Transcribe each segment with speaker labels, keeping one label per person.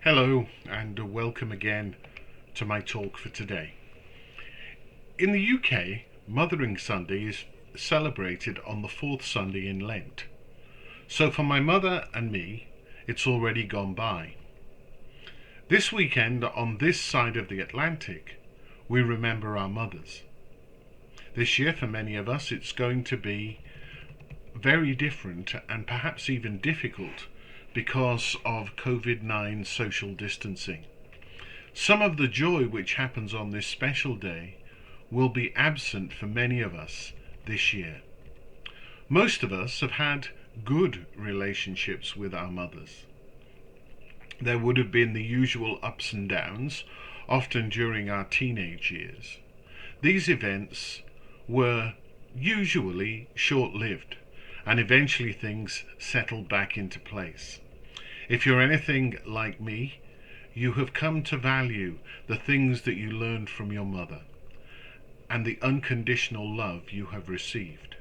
Speaker 1: Hello and welcome again to my talk for today. In the UK, Mothering Sunday is celebrated on the fourth Sunday in Lent. So for my mother and me, it's already gone by. This weekend on this side of the Atlantic, we remember our mothers. This year for many of us it's going to be very different and perhaps even difficult because of COVID-19 social distancing. Some of the joy which happens on this special day will be absent for many of us this year. Most of us have had good relationships with our mothers. There would have been the usual ups and downs, often during our teenage years. These events were usually short-lived, and eventually things settled back into place. If you're anything like me, you have come to value the things that you learned from your mother and the unconditional love you have received.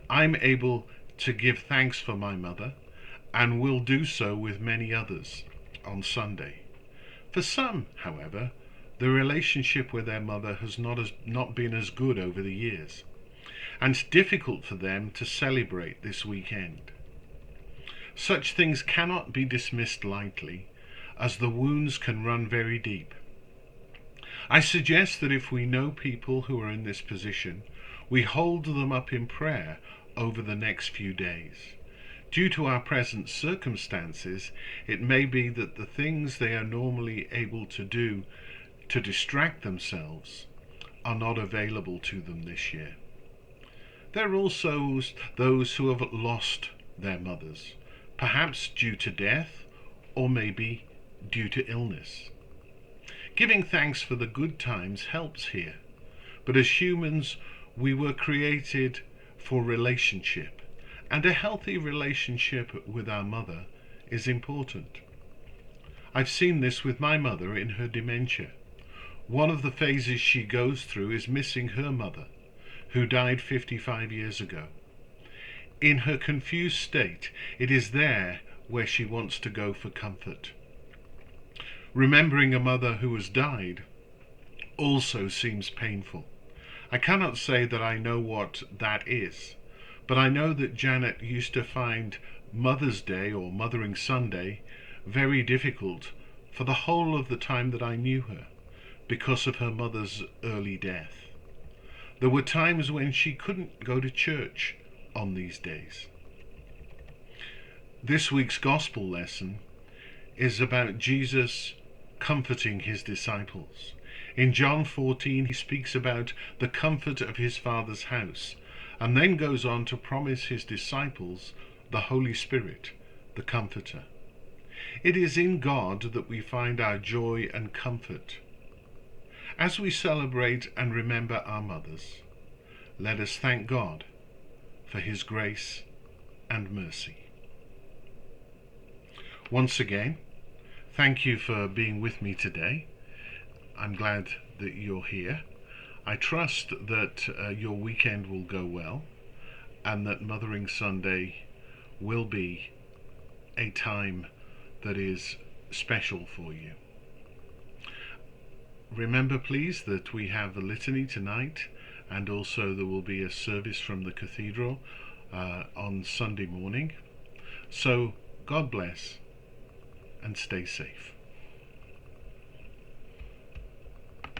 Speaker 1: I'm able to give thanks for my mother and will do so with many others on Sunday. For some, however, the relationship with their mother has not been as good over the years, and it's difficult for them to celebrate this weekend. Such things cannot be dismissed lightly, as the wounds can run very deep. I suggest that if we know people who are in this position, we hold them up in prayer over the next few days. Due to our present circumstances, it may be that the things they are normally able to do to distract themselves are not available to them this year. There are also those who have lost their mothers, perhaps due to death or maybe due to illness. Giving thanks for the good times helps here, but as humans we were created for relationship, and a healthy relationship with our mother is important. I've seen this with my mother in her dementia. One of the phases she goes through is missing her mother, who died 55 years ago. In her confused state, it is there where she wants to go for comfort. Remembering a mother who has died also seems painful. I cannot say that I know what that is, but I know that Janet used to find Mother's Day or Mothering Sunday very difficult for the whole of the time that I knew her because of her mother's early death. There were times when she couldn't go to church on these days. This week's gospel lesson is about Jesus comforting his disciples. In John 14, he speaks about the comfort of his Father's house, and then goes on to promise his disciples the Holy Spirit, the Comforter. It is in God that we find our joy and comfort. As we celebrate and remember our mothers, let us thank God for his grace and mercy. Once again, thank you for being with me today. I'm glad that you're here. I trust that your weekend will go well and that Mothering Sunday will be a time that is special for you. Remember please that we have a litany tonight, and also there will be a service from the cathedral on Sunday morning. So God bless and stay safe.